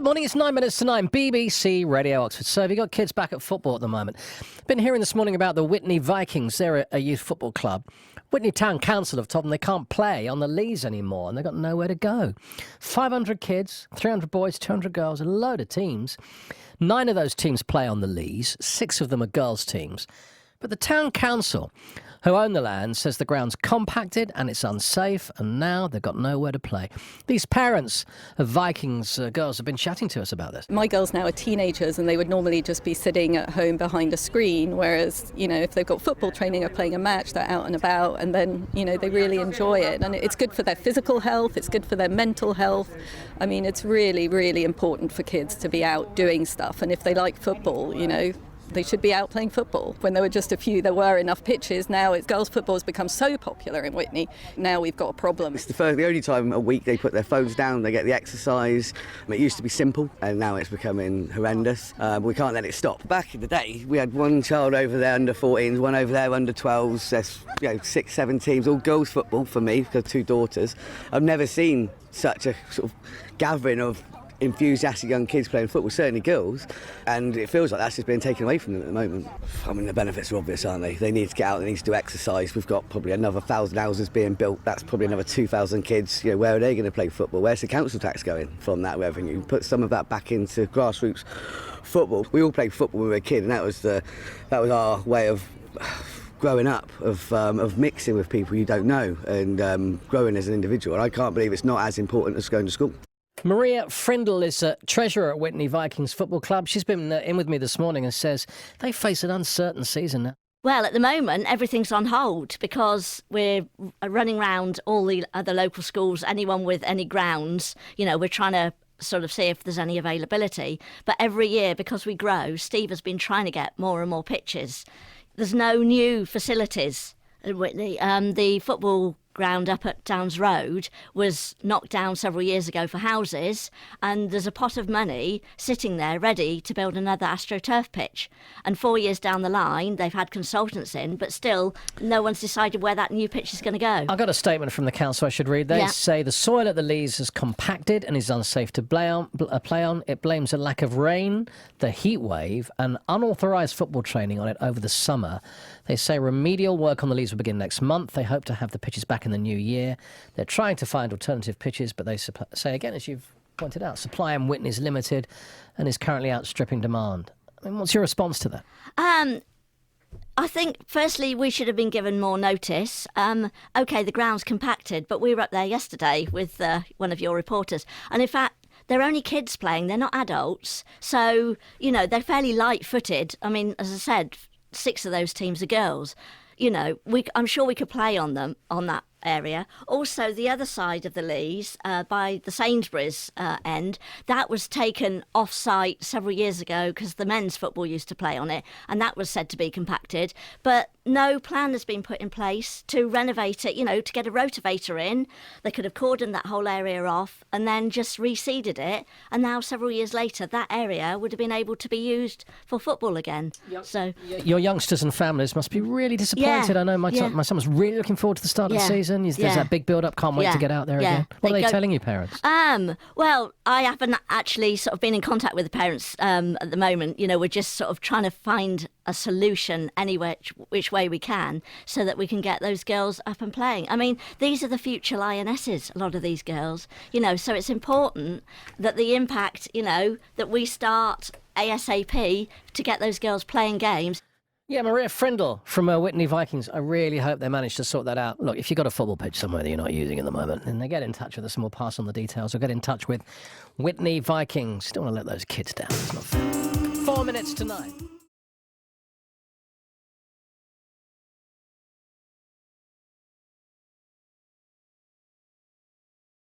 Good morning, it's 9 minutes to 9, BBC Radio Oxford. So have you got kids back at football at the moment? Been hearing this morning about the Witney Vikings. They're a youth football club. Witney Town Council have told them they can't play on the leagues anymore and they've got nowhere to go. 500 kids, 300 boys, 200 girls, a load of teams. 9 of those teams play on the leagues, 6 of them are girls' teams. But the Town Council, who own the land, says the ground's compacted and it's unsafe, and now they've got nowhere to play. These parents of Vikings girls have been chatting to us about this. My girls now are teenagers and they would normally just be sitting at home behind a screen, whereas, if they've got football training or playing a match, they're out and about, and then, they really enjoy it. And it's good for their physical health, it's good for their mental health. I mean, it's really, really important for kids to be out doing stuff. And if they like football, they should be out playing football. When there were just a few, there were enough pitches. Now girls' football has become so popular in Witney. Now we've got a problem. It's the only time a week they put their phones down, they get the exerccise. It used to be simple, and now it's becoming horrendous. We can't let it stop. Back in the day, we had one child over there under 14s, one over there under 12s. There's 6, 7 teams, all girls' football for me, because 2 daughters. I've never seen such a sort of gathering of enthusiastic young kids playing football, certainly girls, and it feels like that's just being taken away from them at the moment. I mean, the benefits are obvious, aren't they? They need to get out, they need to do exercise. We've got probably another 1,000 houses being built, that's probably another 2,000 kids. Where are they going to play football? Where's the council tax going from that revenue? Put some of that back into grassroots football. We all played football when we were a kid, and that was our way of growing up, of mixing with people you don't know, and growing as an individual. And I can't believe it's not as important as going to school. Maria Frindle is treasurer at Witney Vikings Football Club. She's been in with me this morning and says they face an uncertain season now. Well, at the moment, everything's on hold because we're running around all the other local schools, anyone with any grounds. We're trying to sort of see if there's any availability. But every year, because we grow, Steve has been trying to get more and more pitches. There's no new facilities at Witney. The football ground up at Downs Road was knocked down several years ago for houses, and there's a pot of money sitting there ready to build another AstroTurf pitch. And 4 years down the line, they've had consultants in, but still no one's decided where that new pitch is going to go. I got a statement from the council I should read. They say the soil at the Lees has compacted and is unsafe to play on. It blames a lack of rain, the heat wave and unauthorised football training on it over the summer. They say remedial work on the Lees will begin next month. They hope to have the pitches back in the new year. They're trying to find alternative pitches, but they say, again, as you've pointed out, supply in Witney is limited and is currently outstripping demand. I mean, what's your response to that? I think, firstly, we should have been given more notice. OK, the ground's compacted, but we were up there yesterday with one of your reporters. And in fact, they're only kids playing, they're not adults. So, they're fairly light-footed. I mean, as I said, 6 of those teams are girls. I'm sure we could play on them, on that area. Also, the other side of the Lees, by the Sainsbury's end, that was taken off-site several years ago because the men's football used to play on it, and that was said to be compacted. But no plan has been put in place to renovate it, to get a rotavator in. They could have cordoned that whole area off and then just reseeded it, and now several years later that area would have been able to be used for football again. Yep. So your youngsters and families must be really disappointed. I know my son was really looking forward to the start of the season. There's that big build-up, can't wait to get out there again. What are they telling you, parents? Well, I haven't actually sort of been in contact with the parents at the moment. We're just sort of trying to find a solution any which way we can so that we can get those girls up and playing. I mean, these are the future lionesses, a lot of these girls, so it's important that the impact, that we start ASAP to get those girls playing games. Yeah, Maria Frindle from Witney Vikings. I really hope they manage to sort that out. Look, if you've got a football pitch somewhere that you're not using at the moment, then they get in touch with us and we'll pass on the details. Or get in touch with Witney Vikings. Don't want to let those kids down. It's not fair. 4 minutes to 9.